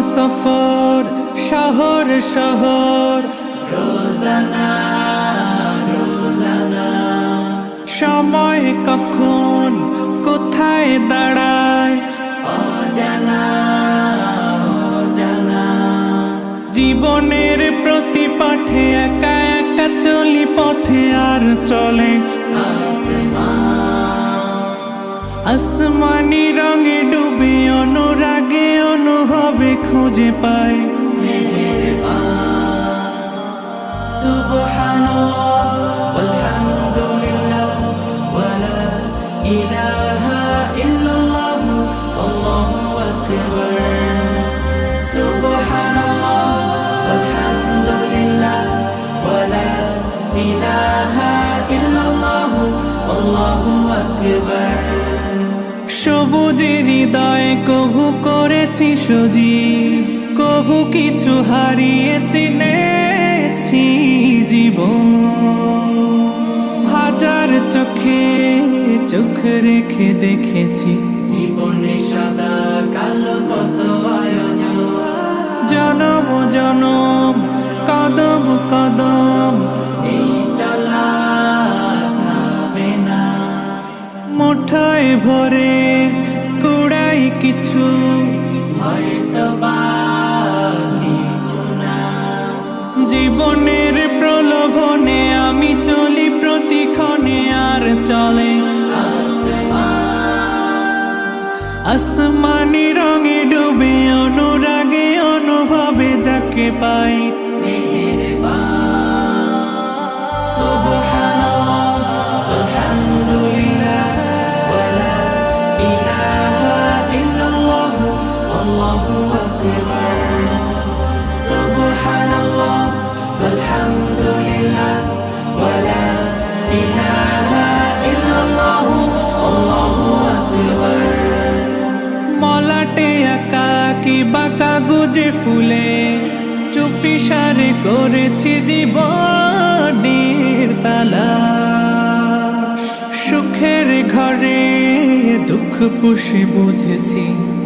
সফর শহর শহর রোজানা রোজানা সময় কখন কোথায় দাঁড়ায় অজানা অজানা জীবনের প্রতি পাঠে একা একা চলি পথে আর চলে আসমানি রঙে ডুবে অনুরাগে অনুভবে খুঁজে পাই সুবহানাল্লাহ ওয়ালহামদুলিল্লাহ ওয়ালা ইলাহা ইল্লাল্লাহ আল্লাহু আকবার সুবহানাল্লাহ ওয়ালহামদুলিল্লাহ ওয়ালা ইলাহা ইল্লাল্লাহ আল্লাহু আকবার সবুজের হৃদয় কভু করেছি সজীব কভু কিছু হারিয়ে চিনেছি জীবন হাজার চোখে চোখ রেখে দেখেছি জীবনে সাদা কালো কত আয়োজন জনম জনম কদম কদম এই চলা থামবে না মুঠোয় ভরে কুড়াই কিছু হয়তো বা কিছু না জীবনের প্রলোভনে আমি চলি প্রতিক্ষণে আর চলে আসমানি রঙে ডুবে অনুরাগে অনুভবে যাকে পাই সুবহানাল্লাহ ওয়ালহামদুলিল্লাহ ওয়ালা ইলাহা ইল্লাল্লাহ আল্লাহু আকবার সুবহানাল্লাহ ওয়ালহামদুলিল্লাহ ওয়ালা ইলাহা ইল্লাল্লাহ আল্লাহু আকবার মলাটে একাকি বাঁকা গুজে ফুলে চুপি সারে করেছি জীবনের তালা সুখের ঘরে দুঃখ পুষে বুঝেছি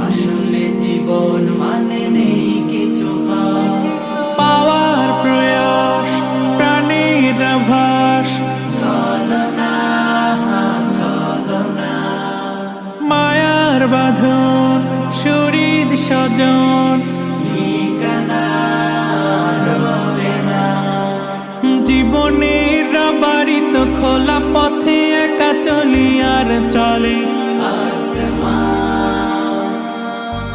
আসলে জীবন মানে নেই কিছু খাস পাওয়ার প্রয়াস প্রাণের আভাস চলো না মায়ার বাঁধন শরীর স্বজন ঠিকানা রবে না জীবনের বাড়িত খোলা পথে একা চলি আর চলে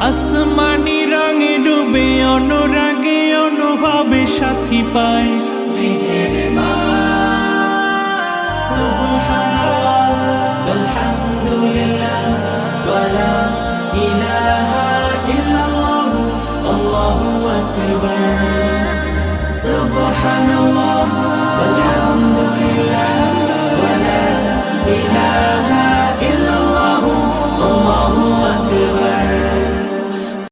আসমানি রঙে ডুবে অনুরাগে অনুভবে সাথী পায় মেহেরবান